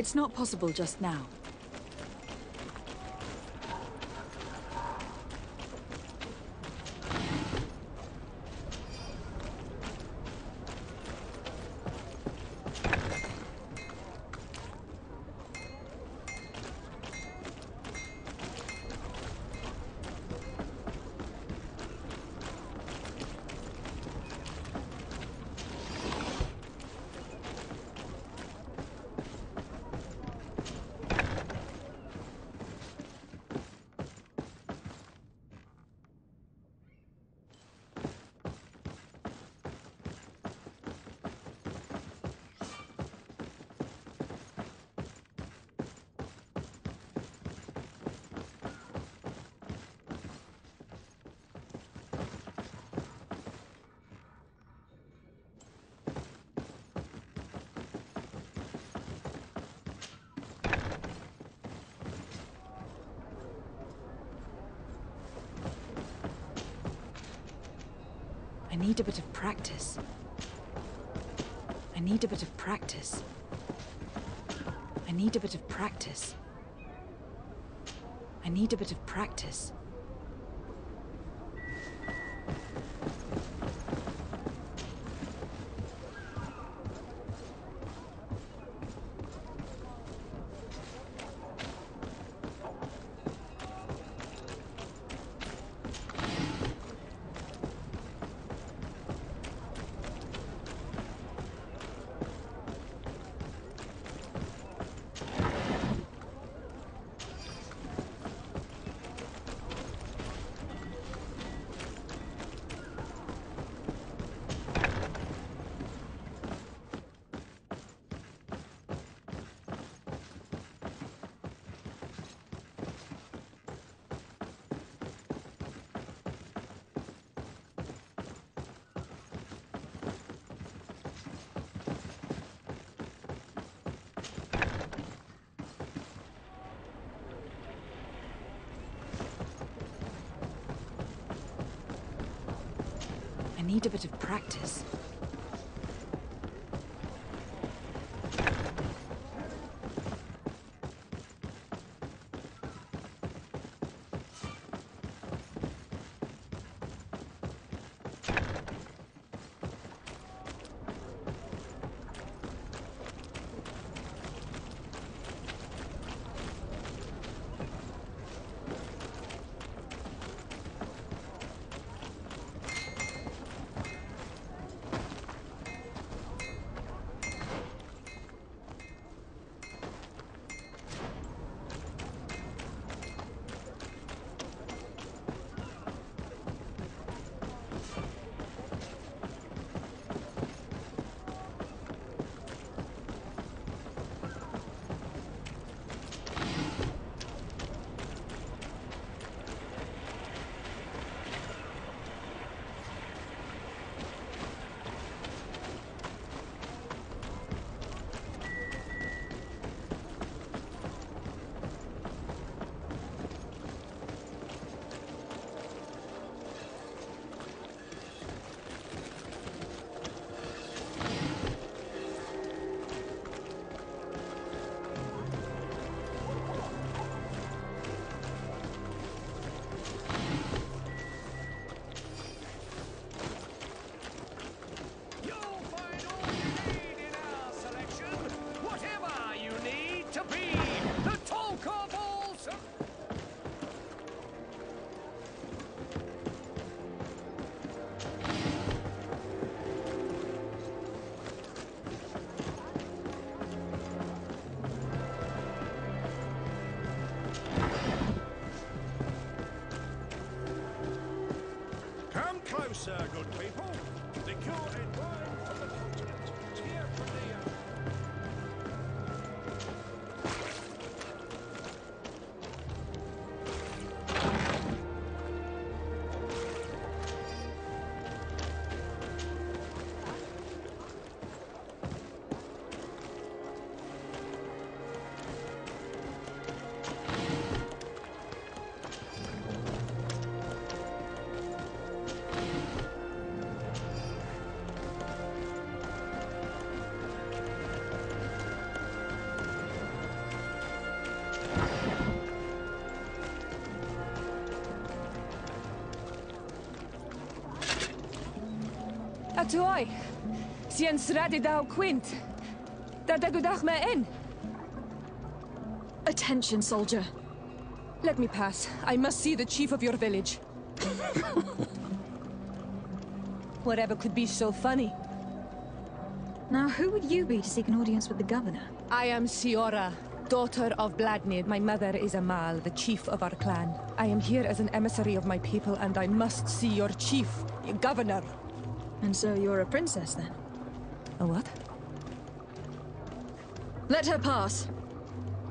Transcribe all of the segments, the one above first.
It's not possible just now. I need a bit of practice. I need a bit of practice. I need a bit of practice. I need a bit of practice. I need a bit of practice. Closer, good people. The cure in wine from the continent. Here from the... Atoy. Sien sradi dau quint. Da dagudach me in. Attention, soldier. Let me pass. I must see the chief of your village. Whatever could be so funny. Now, who would you be to seek an audience with the governor? I am Siora, daughter of Vladnid. My mother is Amal, the chief of our clan. I am here as an emissary of my people, and I must see your chief, your governor. And so you're a princess, then? A what? Let her pass.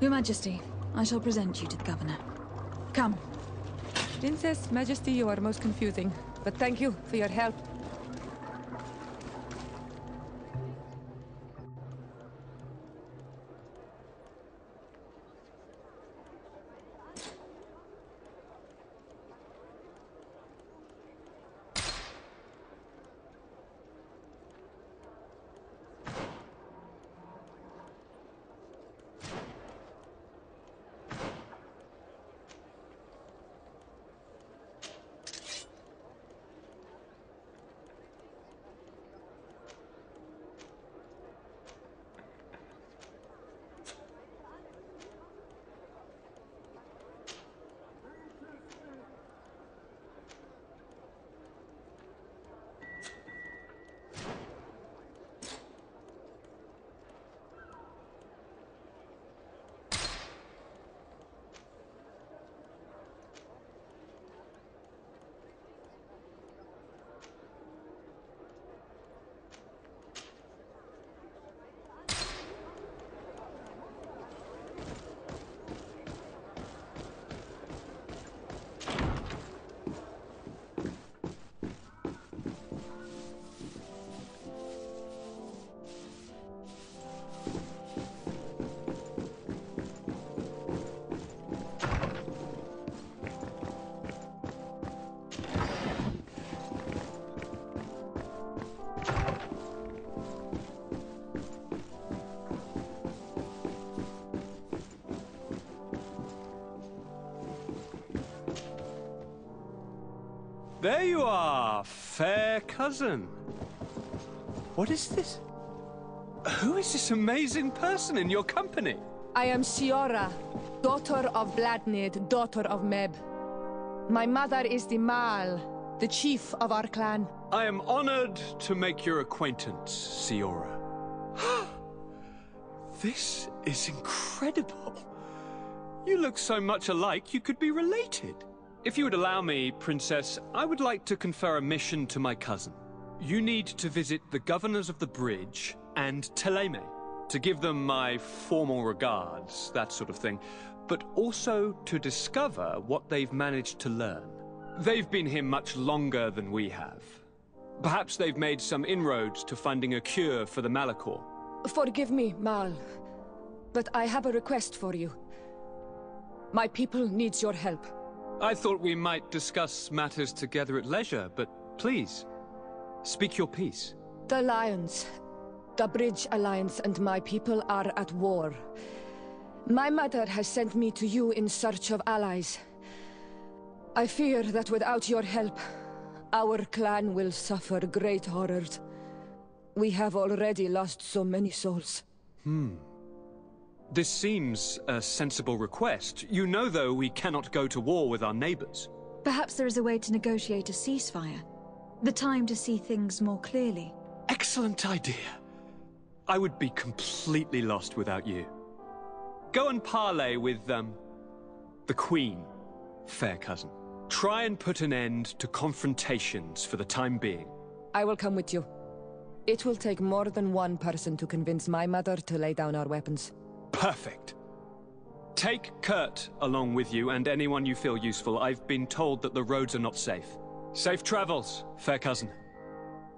Your Majesty, I shall present you to the governor. Come. Princess, Majesty, you are most confusing. But thank you for your help. There you are, fair cousin. What is this? Who is this amazing person in your company? I am Siora, daughter of Vladnid, daughter of Meb. My mother is the Mal, the chief of our clan. I am honored to make your acquaintance, Siora. This is incredible. You look so much alike you could be related. If you would allow me, Princess, I would like to confer a mission to my cousin. You need to visit the governors of the bridge and Teleme to give them my formal regards, that sort of thing, but also to discover what they've managed to learn. They've been here much longer than we have. Perhaps they've made some inroads to finding a cure for the Malachor. Forgive me, Mal, but I have a request for you. My people needs your help. I thought we might discuss matters together at leisure, but please, speak your piece. The Lions, the Bridge Alliance and my people are at war. My mother has sent me to you in search of allies. I fear that without your help, our clan will suffer great horrors. We have already lost so many souls. This seems a sensible request. You know, though, we cannot go to war with our neighbors. Perhaps there is a way to negotiate a ceasefire. The time to see things more clearly. Excellent idea. I would be completely lost without you. Go and parley with, the Queen, fair cousin. Try and put an end to confrontations for the time being. I will come with you. It will take more than one person to convince my mother to lay down our weapons. Perfect. Take Kurt along with you and anyone you feel useful. I've been told that the roads are not safe. Safe travels, fair cousin.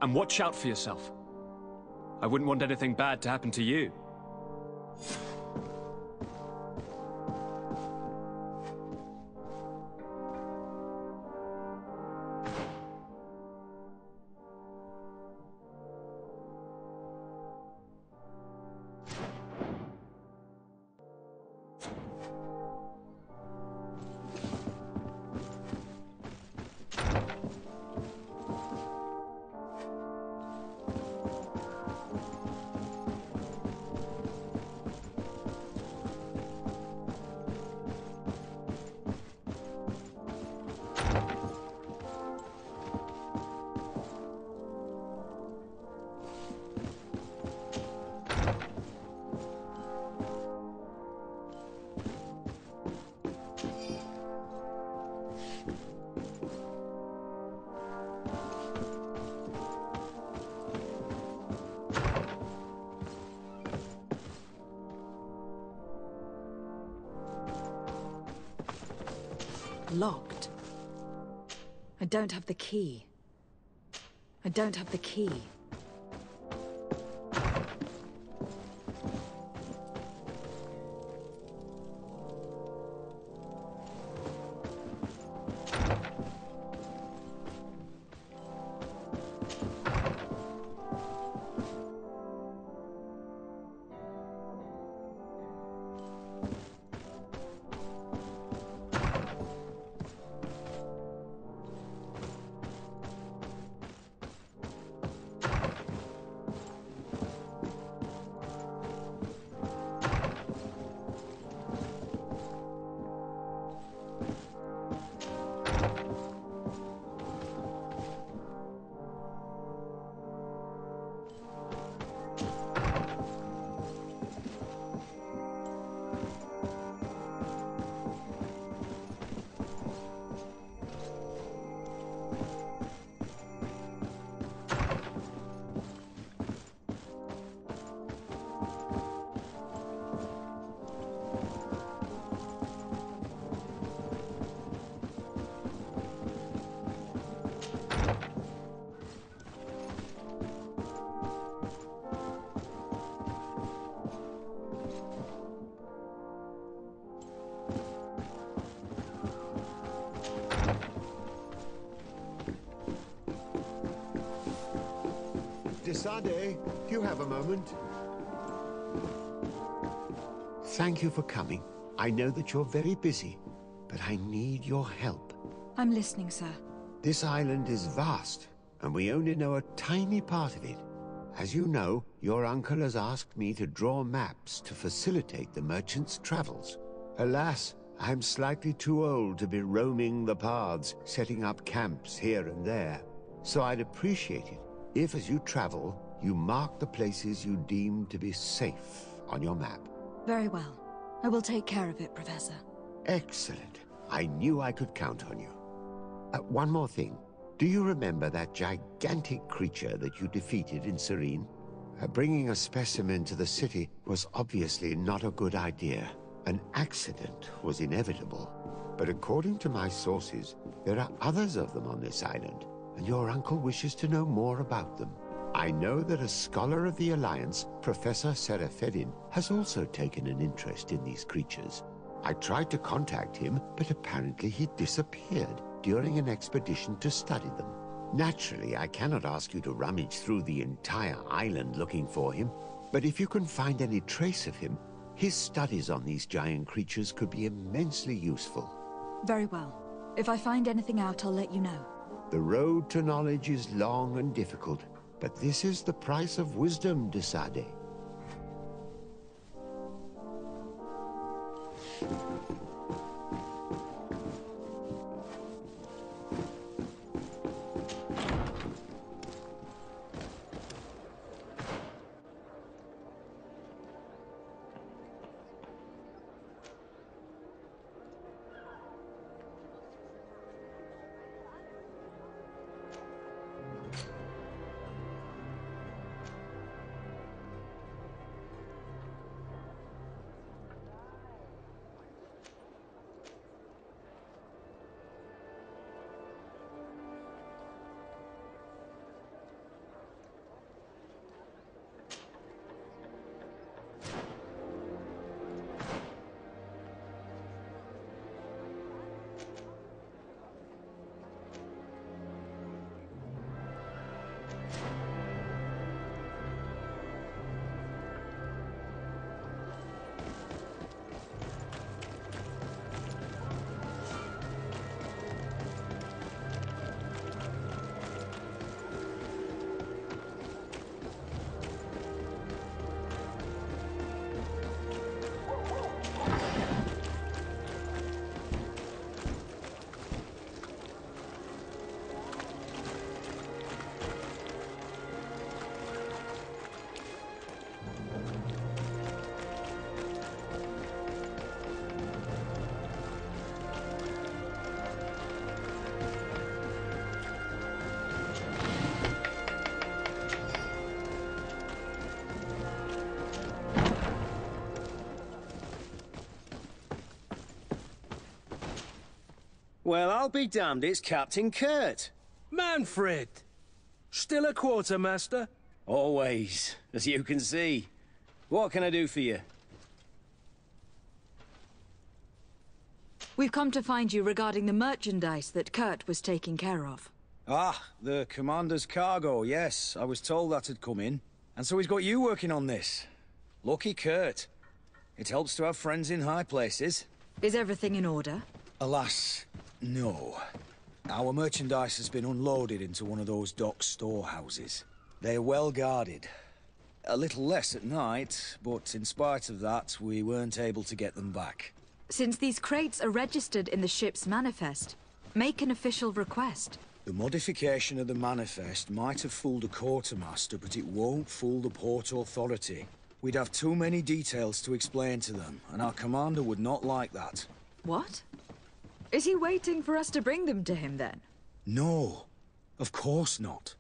And watch out for yourself. I wouldn't want anything bad to happen to you. locked. I don't have the key. I don't have the key. Desade, do you have a moment? Thank you for coming. I know that you're very busy, but I need your help. I'm listening, sir. This island is vast, and we only know a tiny part of it. As you know, your uncle has asked me to draw maps to facilitate the merchant's travels. Alas, I'm slightly too old to be roaming the paths, setting up camps here and there. So I'd appreciate it if, as you travel, you mark the places you deem to be safe on your map. Very well. I will take care of it, Professor. Excellent. I knew I could count on you. One more thing. Do you remember that gigantic creature that you defeated in Serene? Bringing a specimen to the city was obviously not a good idea. An accident was inevitable. But according to my sources, there are others of them on this island, and your uncle wishes to know more about them. I know that a scholar of the Alliance, Professor Serafedin, has also taken an interest in these creatures. I tried to contact him, but apparently he disappeared during an expedition to study them. Naturally, I cannot ask you to rummage through the entire island looking for him, but if you can find any trace of him, his studies on these giant creatures could be immensely useful. Very well. If I find anything out, I'll let you know. The road to knowledge is long and difficult, but this is the price of wisdom, Desade. Well, I'll be damned, it's Captain Kurt. Manfred! Still a quartermaster? Always, as you can see. What can I do for you? We've come to find you regarding the merchandise that Kurt was taking care of. Ah, the commander's cargo, yes. I was told that had come in. And so he's got you working on this. Lucky Kurt. It helps to have friends in high places. Is everything in order? Alas, no. Our merchandise has been unloaded into one of those dock storehouses. They're well guarded. A little less at night, but in spite of that, we weren't able to get them back. Since these crates are registered in the ship's manifest, make an official request. The modification of the manifest might have fooled a quartermaster, but it won't fool the Port Authority. We'd have too many details to explain to them, and our commander would not like that. What? Is he waiting for us to bring them to him, then? No, of course not.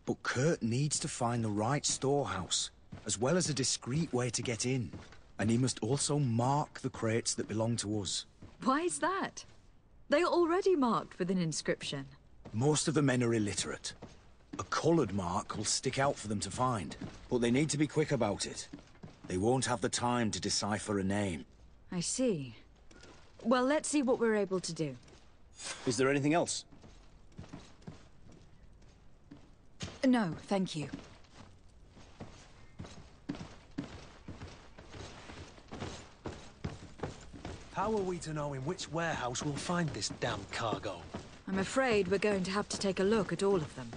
But Kurt needs to find the right storehouse, as well as a discreet way to get in. And he must also mark the crates that belong to us. Why is that? They are already marked with an inscription. Most of the men are illiterate. A colored mark will stick out for them to find, but they need to be quick about it. They won't have the time to decipher a name. I see. Well, let's see what we're able to do. Is there anything else? No, thank you. How are we to know in which warehouse we'll find this damn cargo? I'm afraid we're going to have to take a look at all of them.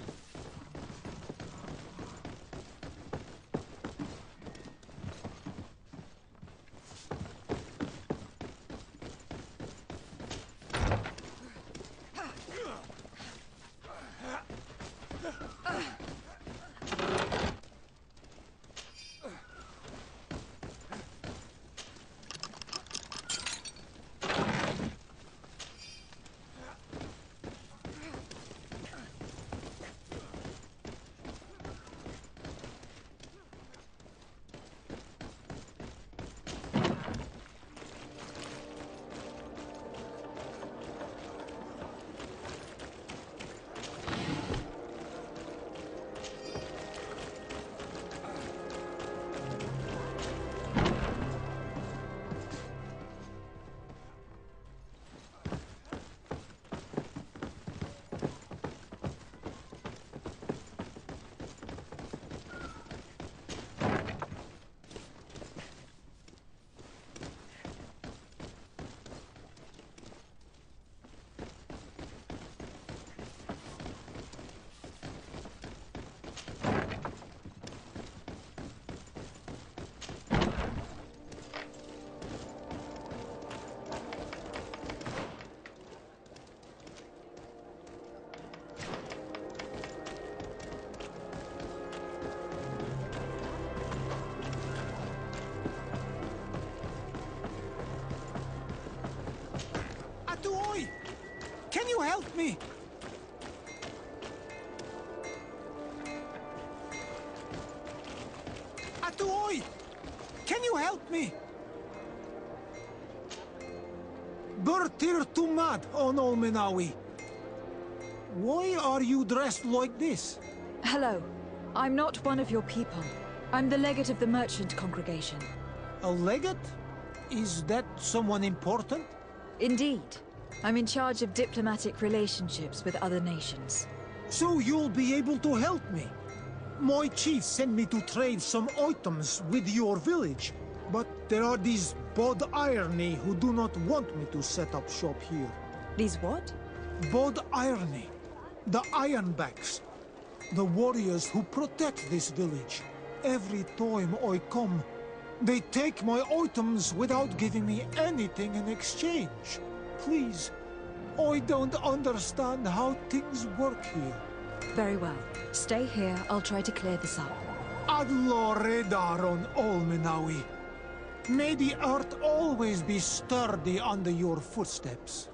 Can you help me? Atuoi! Can you help me? Bertir Tumad on Olmenawi. Why are you dressed like this? Hello. I'm not one of your people. I'm the legate of the merchant congregation. A legate? Is that someone important? Indeed. I'm in charge of diplomatic relationships with other nations. So you'll be able to help me. My chief sent me to trade some items with your village, but there are these Bod Irony who do not want me to set up shop here. These what? Bod Irony. The Ironbacks. The warriors who protect this village. Every time I come, they take my items without giving me anything in exchange. Please, I don't understand how things work here. Very well. Stay here. I'll try to clear this up. Allah Redar on Olmenawi. May the earth always be sturdy under your footsteps.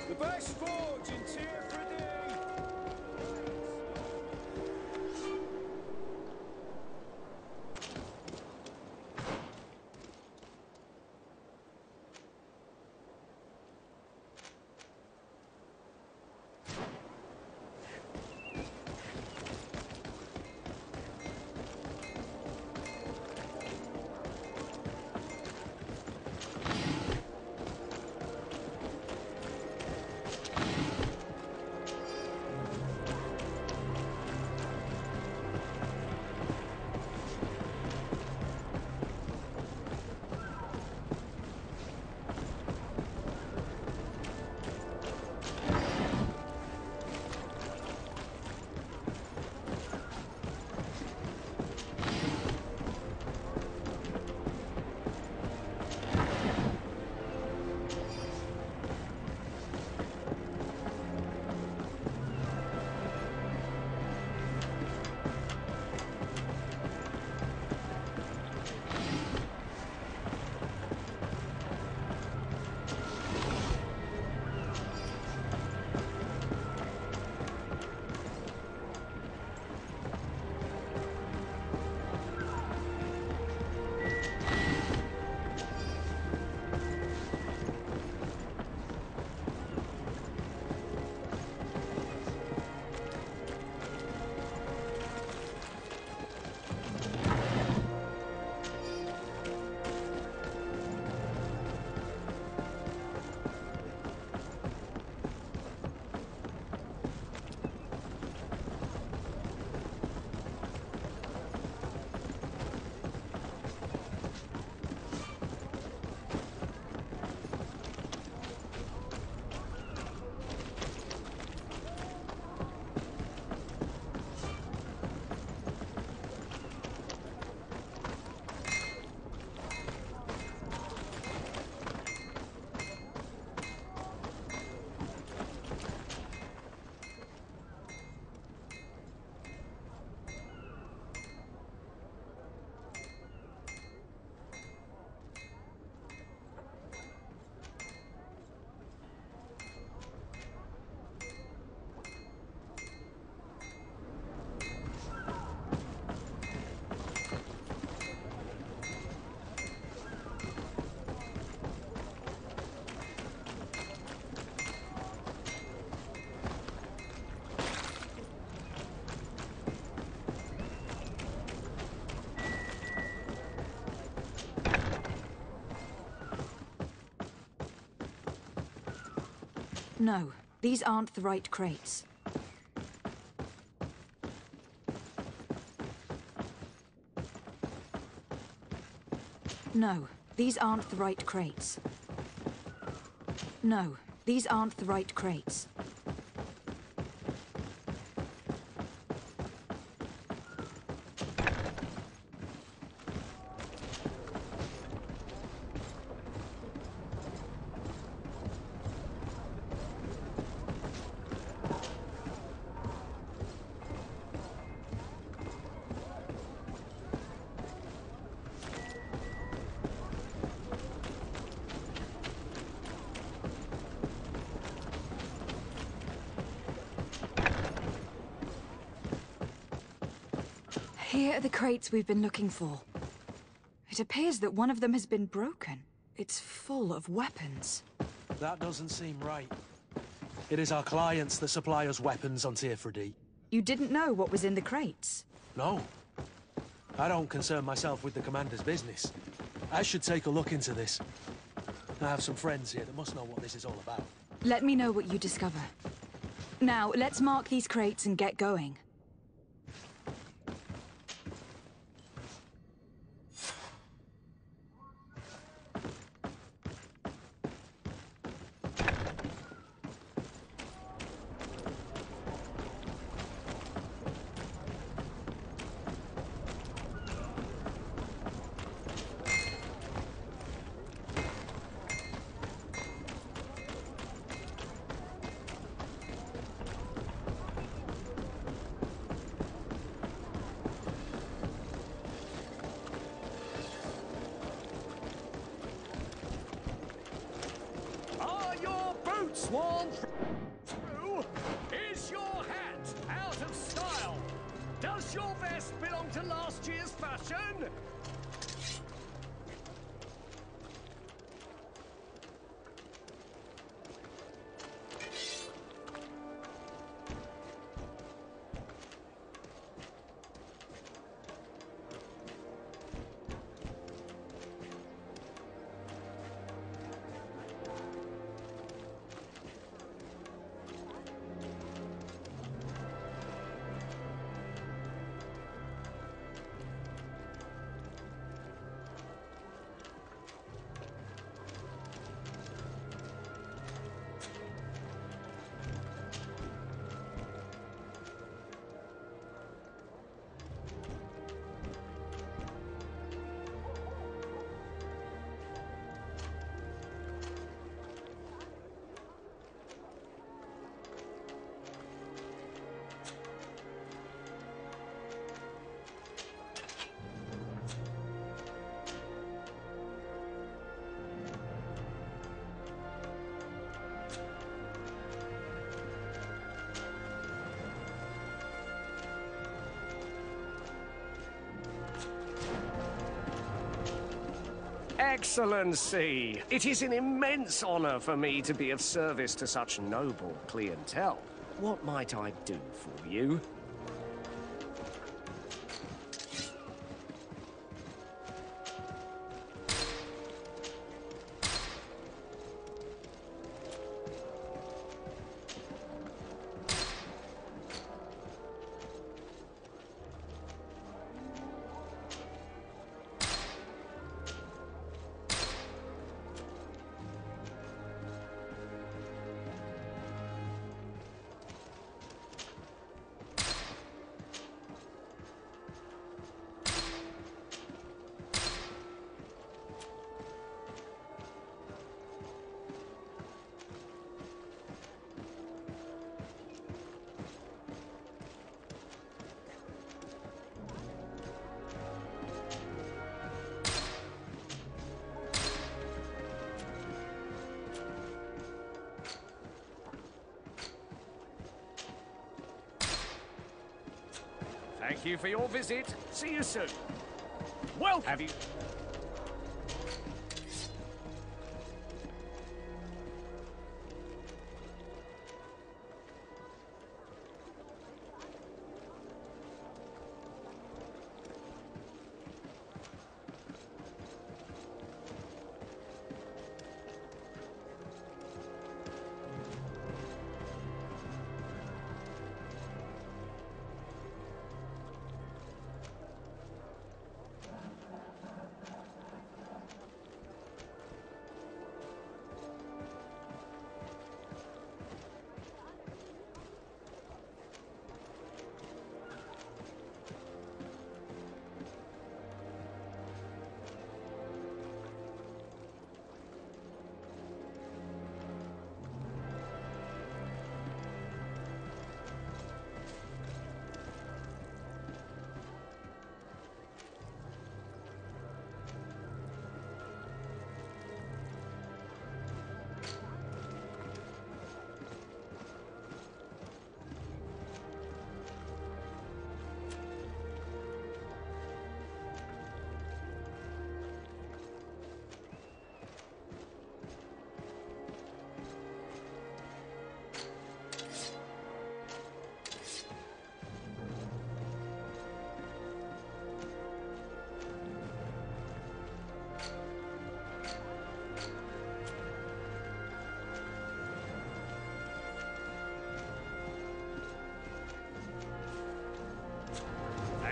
The best forge in Tier 3D! No, these aren't the right crates. No, these aren't the right crates. No, these aren't the right crates. Here are the crates we've been looking for. It appears that one of them has been broken. It's full of weapons. That doesn't seem right. It is our clients that supply us weapons on Tier 3D. You didn't know what was in the crates? No. I don't concern myself with the commander's business. I should take a look into this. I have some friends here that must know what this is all about. Let me know what you discover. Now, let's mark these crates and get going. Are your boots worn through? Is your hat out of style? Does your vest belong to last year's fashion? Excellency, it is an immense honor for me to be of service to such noble clientele. What might I do for you? Thank you for your visit. See you soon. Well, have you...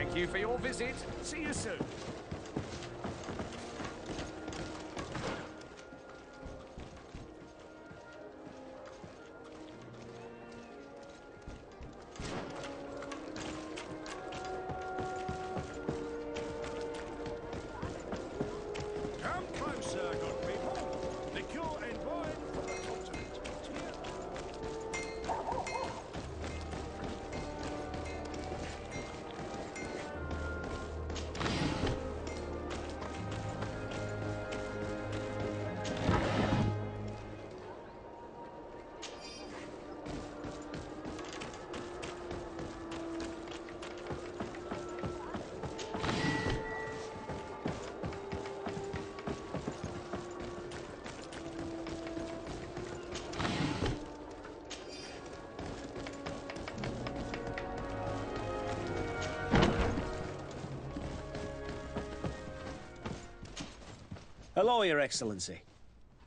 Thank you for your visit. See you soon. Come closer, good people. Liqueur and wine from the continent. Here. Hello, Your Excellency.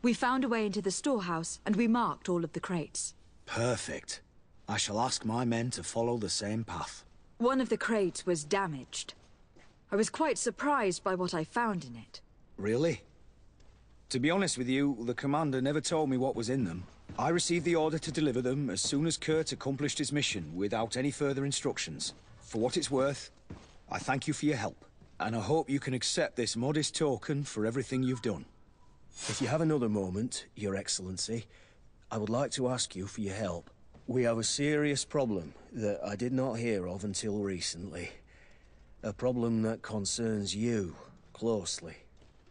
We found a way into the storehouse, and we marked all of the crates. Perfect. I shall ask my men to follow the same path. One of the crates was damaged. I was quite surprised by what I found in it. Really? To be honest with you, the commander never told me what was in them. I received the order to deliver them as soon as Kurt accomplished his mission without any further instructions. For what it's worth, I thank you for your help. And I hope you can accept this modest token for everything you've done. If you have another moment, Your Excellency, I would like to ask you for your help. We have a serious problem that I did not hear of until recently. A problem that concerns you closely.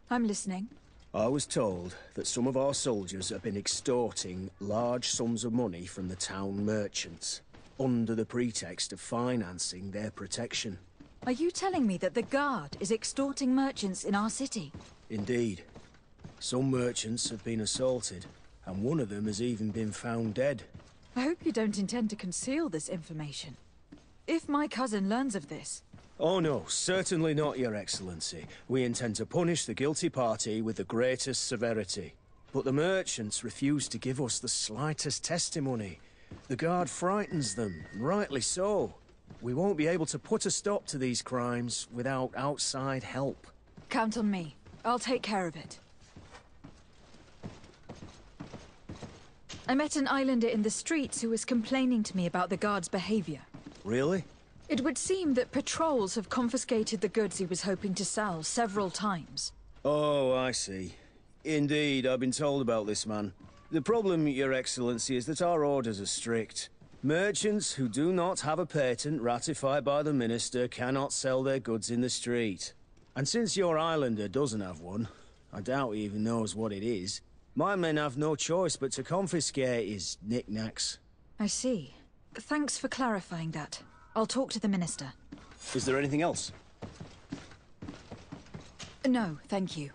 I'm listening. I was told that some of our soldiers have been extorting large sums of money from the town merchants, under the pretext of financing their protection. Are you telling me that the Guard is extorting merchants in our city? Indeed. Some merchants have been assaulted, and one of them has even been found dead. I hope you don't intend to conceal this information. If my cousin learns of this... Oh no, certainly not, Your Excellency. We intend to punish the guilty party with the greatest severity. But the merchants refuse to give us the slightest testimony. The Guard frightens them, and rightly so. We won't be able to put a stop to these crimes without outside help. Count on me. I'll take care of it. I met an islander in the streets who was complaining to me about the Guard's behavior. Really? It would seem that patrols have confiscated the goods he was hoping to sell several times. Oh, I see. Indeed, I've been told about this man. The problem, Your Excellency, is that our orders are strict. Merchants who do not have a patent ratified by the Minister cannot sell their goods in the street. And since your islander doesn't have one, I doubt he even knows what it is, my men have no choice but to confiscate his knickknacks. I see. Thanks for clarifying that. I'll talk to the Minister. Is there anything else? No, thank you.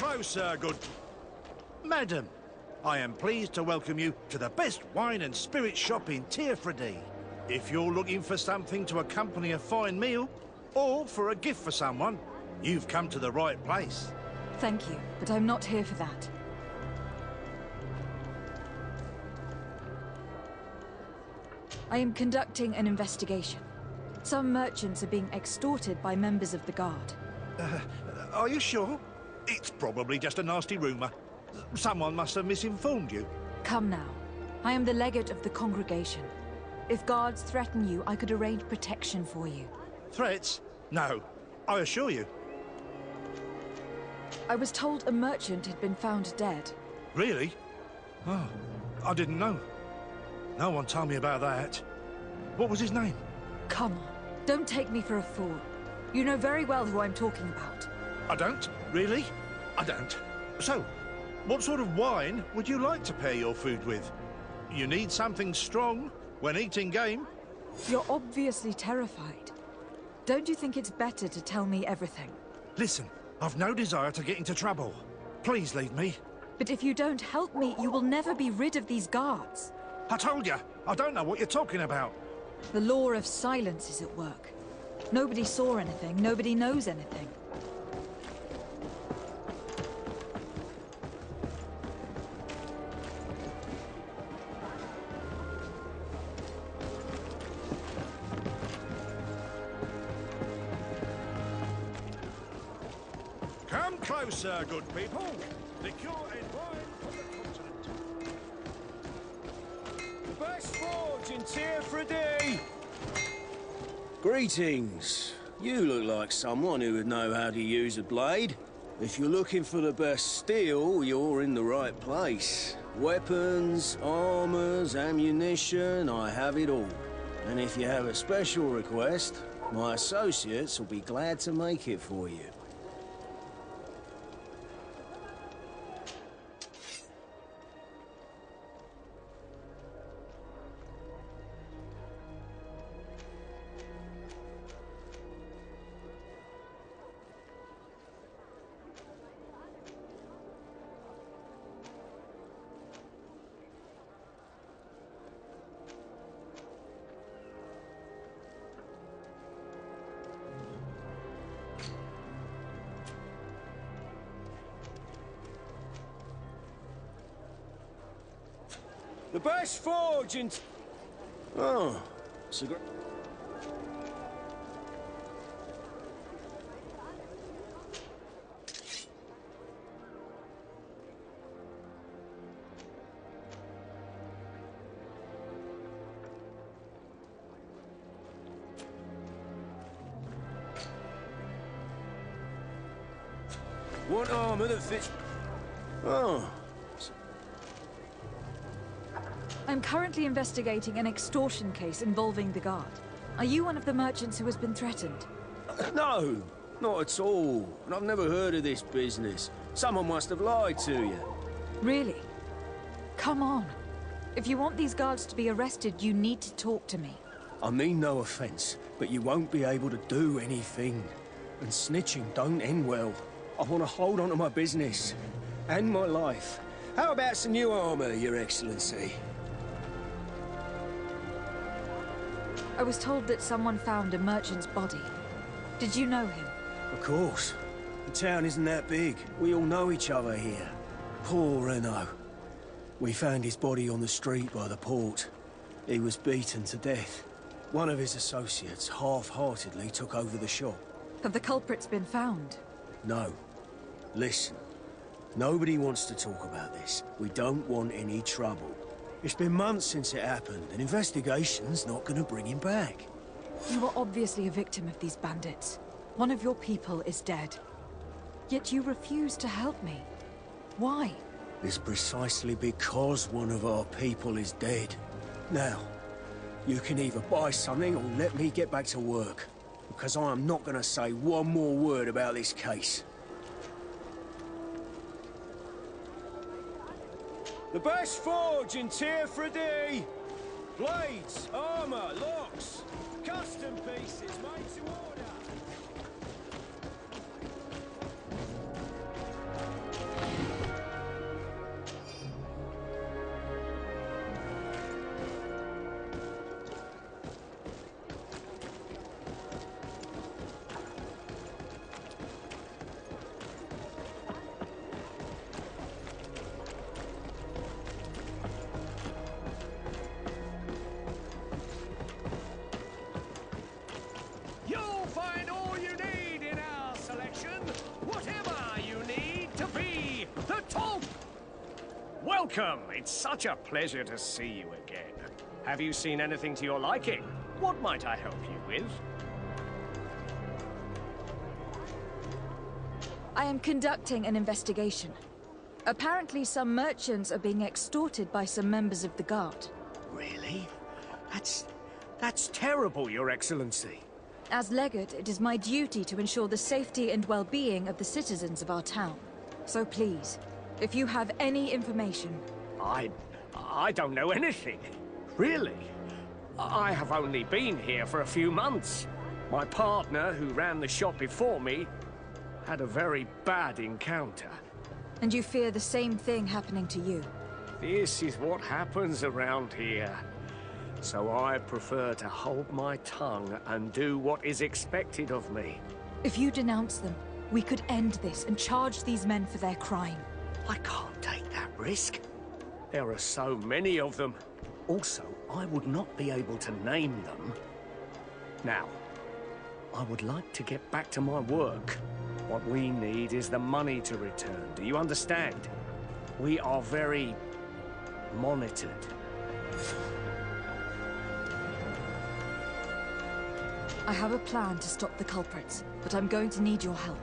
closer, good... Madam, I am pleased to welcome you to the best wine and spirit shop in Tearfredy. If you're looking for something to accompany a fine meal, or for a gift for someone, you've come to the right place. Thank you, but I'm not here for that. I am conducting an investigation. Some merchants are being extorted by members of the Guard. Are you sure? It's probably just a nasty rumor. Someone must have misinformed you. Come now. I am the legate of the congregation. If guards threaten you, I could arrange protection for you. Threats? No, I assure you. I was told a merchant had been found dead. Really? Oh, I didn't know. No one told me about that. What was his name? Come on, don't take me for a fool. You know very well who I'm talking about. I don't? Really? I don't. So, what sort of wine would you like to pair your food with? You need something strong when eating game. You're obviously terrified. Don't you think it's better to tell me everything? Listen, I've no desire to get into trouble. Please leave me. But if you don't help me, you will never be rid of these guards. I told you, I don't know what you're talking about. The law of silence is at work. Nobody saw anything, nobody knows anything. Come closer, good people. Liqueur and wine from the continent. The best forge in Tearfredy! Greetings. You look like someone who would know how to use a blade. If you're looking for the best steel, you're in the right place. Weapons, armors, ammunition, I have it all. And if you have a special request, my associates will be glad to make it for you. The best forge in... Oh, it's a great... What armor that fits... Oh... I'm currently investigating an extortion case involving the Guard. Are you one of the merchants who has been threatened? No, not at all. And I've never heard of this business. Someone must have lied to you. Really? Come on. If you want these guards to be arrested, you need to talk to me. I mean no offense, but you won't be able to do anything. And snitching don't end well. I want to hold on to my business. And my life. How about some new armor, Your Excellency? I was told that someone found a merchant's body. Did you know him? Of course. The town isn't that big. We all know each other here. Poor Renault. We found his body on the street by the port. He was beaten to death. One of his associates half-heartedly took over the shop. Have the culprits been found? No. Listen. Nobody wants to talk about this. We don't want any trouble. It's been months since it happened. An investigation's not gonna bring him back. You are obviously a victim of these bandits. One of your people is dead. Yet you refuse to help me. Why? It's precisely because one of our people is dead. Now, you can either buy something or let me get back to work. Because I am not gonna say one more word about this case. The best forge in Tearfredy! Blades, armor, locks, custom pieces made to order. Welcome! It's such a pleasure to see you again. Have you seen anything to your liking? What might I help you with? I am conducting an investigation. Apparently some merchants are being extorted by some members of the Guard. Really? That's terrible, Your Excellency. As Legate, it is my duty to ensure the safety and well-being of the citizens of our town. So please, if you have any information... I don't know anything. Really. I have only been here for a few months. My partner, who ran the shop before me, had a very bad encounter. And you fear the same thing happening to you? This is what happens around here. So I prefer to hold my tongue and do what is expected of me. If you denounce them, we could end this and charge these men for their crime. I can't take that risk. There are so many of them. Also, I would not be able to name them. Now, I would like to get back to my work. What we need is the money to return. Do you understand? We are very monitored. I have a plan to stop the culprits, but I'm going to need your help.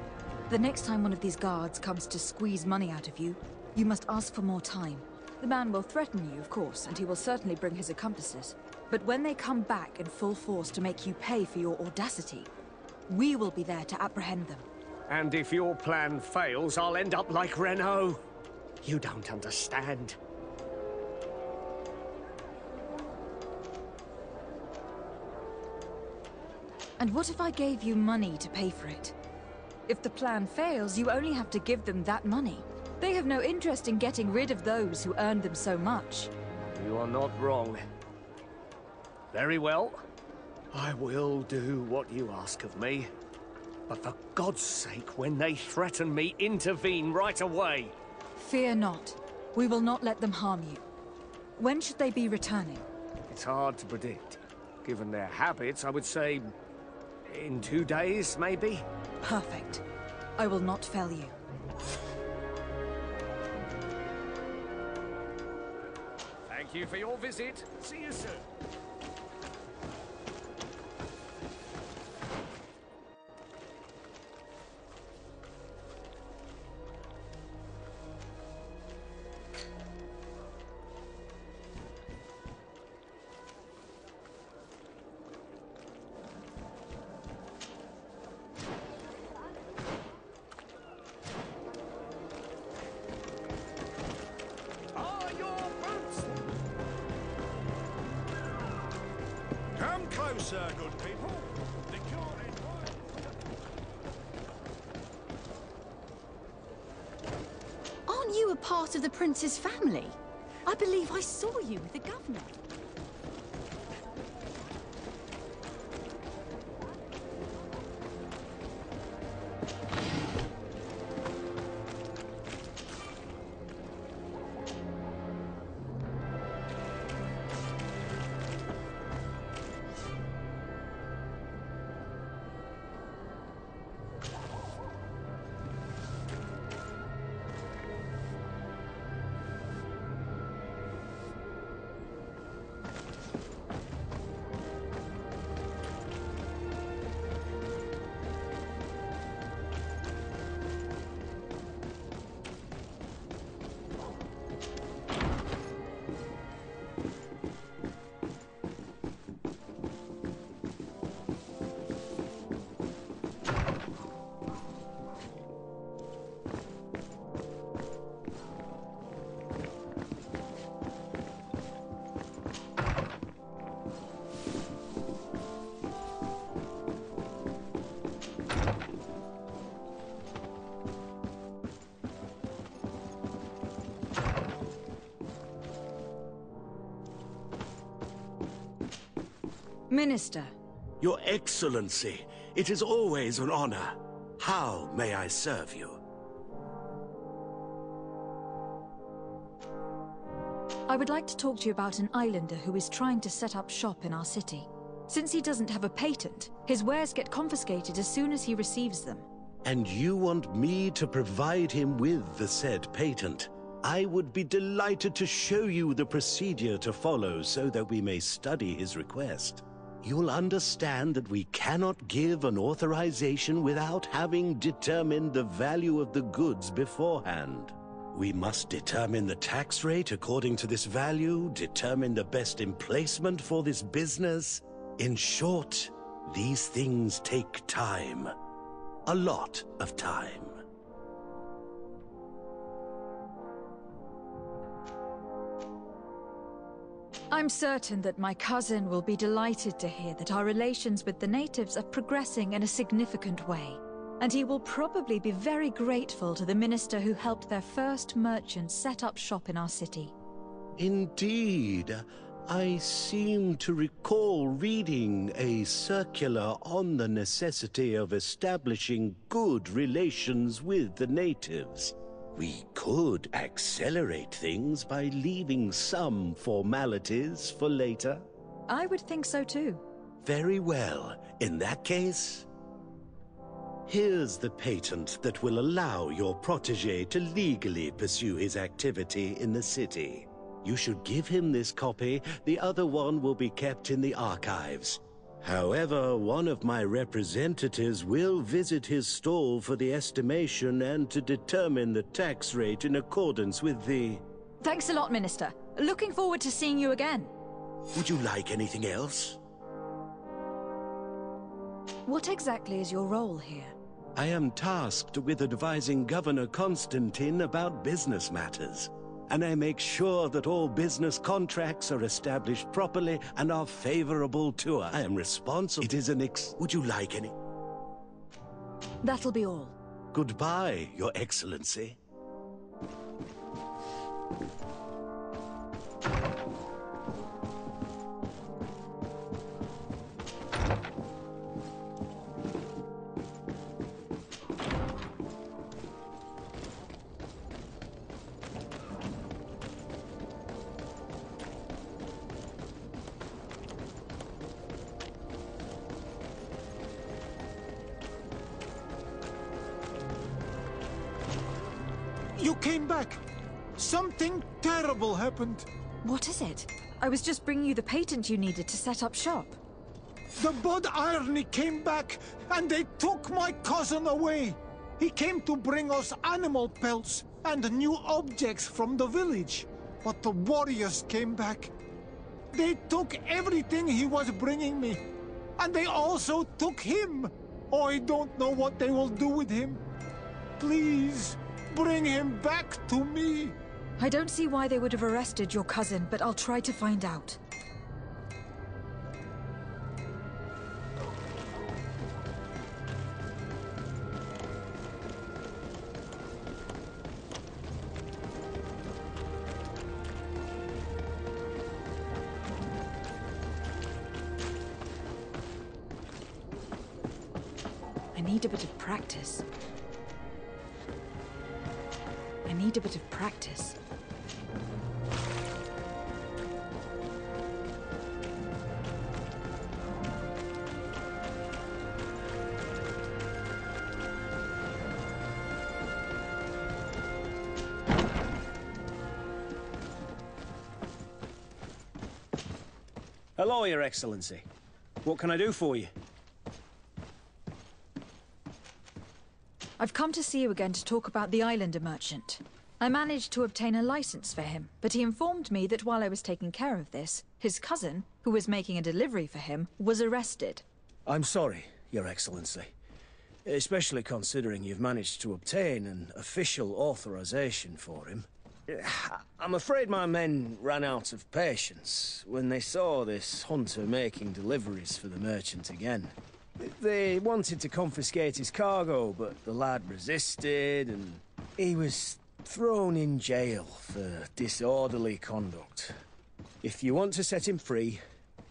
The next time one of these guards comes to squeeze money out of you, you must ask for more time. The man will threaten you, of course, and he will certainly bring his accomplices. But when they come back in full force to make you pay for your audacity, we will be there to apprehend them. And if your plan fails, I'll end up like Renault. You don't understand. And what if I gave you money to pay for it? If the plan fails, you only have to give them that money. They have no interest in getting rid of those who earned them so much. You are not wrong. Very well. I will do what you ask of me. But for God's sake, when they threaten me, intervene right away. Fear not. We will not let them harm you. When should they be returning? It's hard to predict. Given their habits, I would say... in 2 days, maybe? Perfect. I will not fail you. Thank you for your visit. See you soon. Come closer, good people. The court invites... Aren't you a part of the prince's family? I believe I saw you with the governor. Minister. Your Excellency, it is always an honor. How may I serve you? I would like to talk to you about an islander who is trying to set up shop in our city. Since he doesn't have a patent, his wares get confiscated as soon as he receives them. And you want me to provide him with the said patent? I would be delighted to show you the procedure to follow so that we may study his request. You'll understand that we cannot give an authorization without having determined the value of the goods beforehand. We must determine the tax rate according to this value, determine the best emplacement for this business. In short, these things take time. A lot of time. I'm certain that my cousin will be delighted to hear that our relations with the natives are progressing in a significant way. And he will probably be very grateful to the minister who helped their first merchant set up shop in our city. Indeed. I seem to recall reading a circular on the necessity of establishing good relations with the natives. We could accelerate things by leaving some formalities for later. I would think so too. Very well. In that case, here's the patent that will allow your protégé to legally pursue his activity in the city. You should give him this copy. The other one will be kept in the archives. However, one of my representatives will visit his stall for the estimation and to determine the tax rate in accordance with the... Thanks a lot, Minister. Looking forward to seeing you again. Would you like anything else? What exactly is your role here? I am tasked with advising Governor Constantine about business matters. And I make sure that all business contracts are established properly and are favorable to us. I am responsible. It is an Would you like any? That'll be all. Goodbye, Your Excellency. You came back. Something terrible happened. What is it? I was just bringing you the patent you needed to set up shop. The Bud Irony came back, and they took my cousin away. He came to bring us animal pelts and new objects from the village. But the warriors came back. They took everything he was bringing me. And they also took him. Oh, I don't know what they will do with him. Please, bring him back to me. I don't see why they would have arrested your cousin, but I'll try to find out. I need a bit of practice. I need a bit of practice. Hello, Your Excellency. What can I do for you? I've come to see you again to talk about the Islander merchant. I managed to obtain a license for him, but he informed me that while I was taking care of this, his cousin, who was making a delivery for him, was arrested. I'm sorry, Your Excellency. Especially considering you've managed to obtain an official authorization for him. I'm afraid my men ran out of patience when they saw this hunter making deliveries for the merchant again. They wanted to confiscate his cargo, but the lad resisted, and he was thrown in jail for disorderly conduct. If you want to set him free,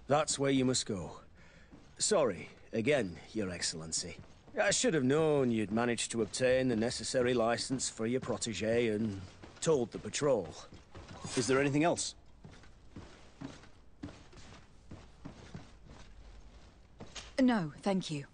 that's where you must go. Sorry, again, Your Excellency. I should have known you'd managed to obtain the necessary license for your protégé and told the patrol. Is there anything else? No, thank you.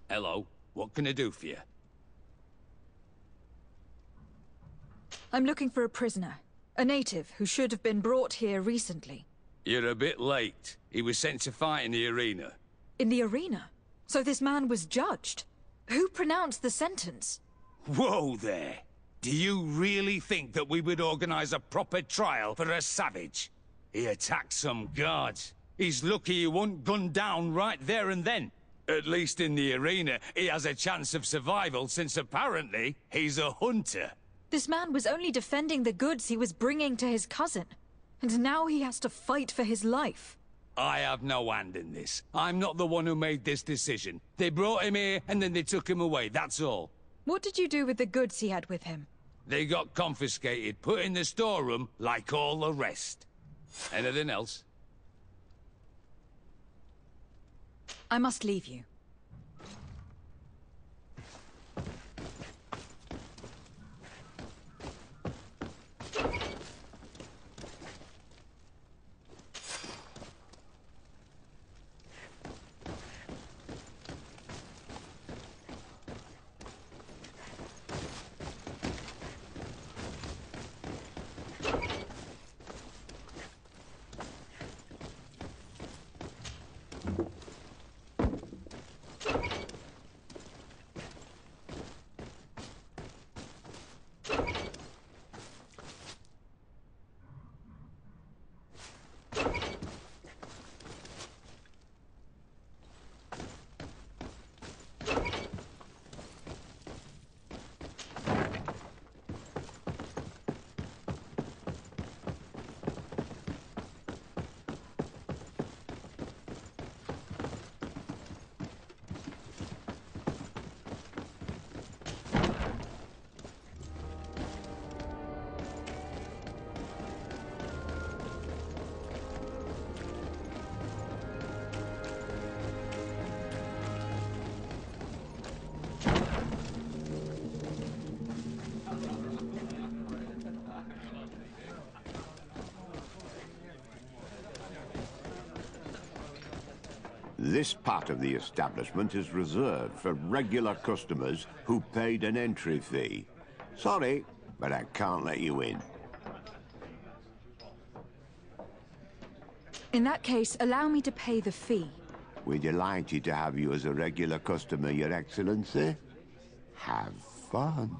Hello. What can I do for you? I'm looking for a prisoner. A native who should have been brought here recently. You're a bit late. He was sent to fight in the arena. In the arena? So this man was judged? Who pronounced the sentence? Whoa there! Do you really think that we would organize a proper trial for a savage? He attacked some guards. He's lucky he wasn't gunned down right there and then. At least in the arena, he has a chance of survival since apparently he's a hunter. This man was only defending the goods he was bringing to his cousin. And now he has to fight for his life. I have no hand in this. I'm not the one who made this decision. They brought him here and then they took him away, that's all. What did you do with the goods he had with him? They got confiscated, put in the storeroom like all the rest. Anything else? I must leave you. This part of the establishment is reserved for regular customers who paid an entry fee. Sorry, but I can't let you in. In that case, allow me to pay the fee. We're delighted to have you as a regular customer, Your Excellency. Have fun.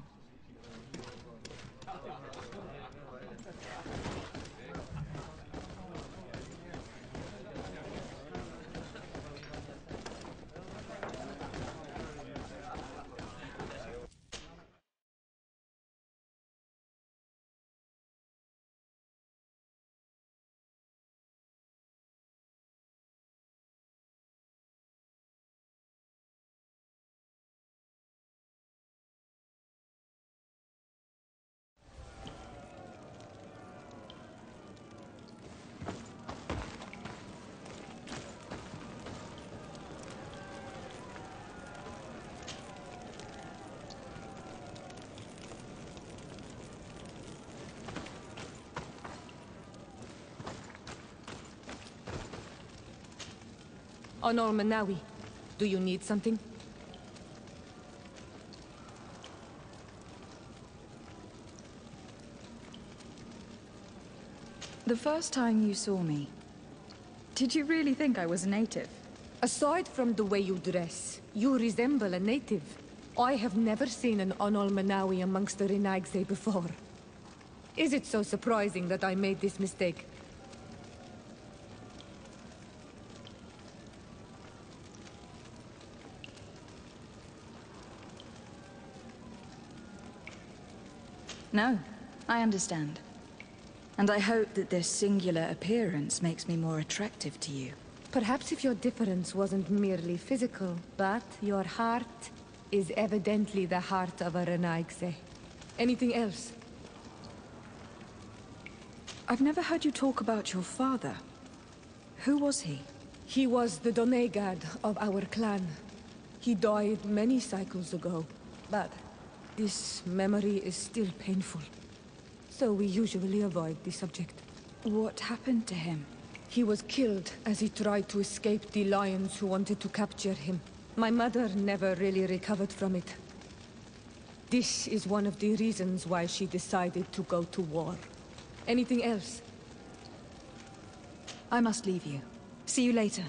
Honor Manawi, do you need something? The first time you saw me, did you really think I was a native? Aside from the way you dress, you resemble a native. I have never seen an Onol Manawi amongst the Renaigse before. Is it so surprising that I made this mistake? No, I understand. And I hope that this singular appearance makes me more attractive to you. Perhaps if your difference wasn't merely physical, but your heart is evidently the heart of a Renaigse. Anything else? I've never heard you talk about your father. Who was he? He was the Donegad of our clan. He died many cycles ago, but this memory is still painful. So we usually avoid the subject. What happened to him? He was killed as he tried to escape the lions who wanted to capture him. My mother never really recovered from it. This is one of the reasons why she decided to go to war. Anything else? I must leave you. See you later.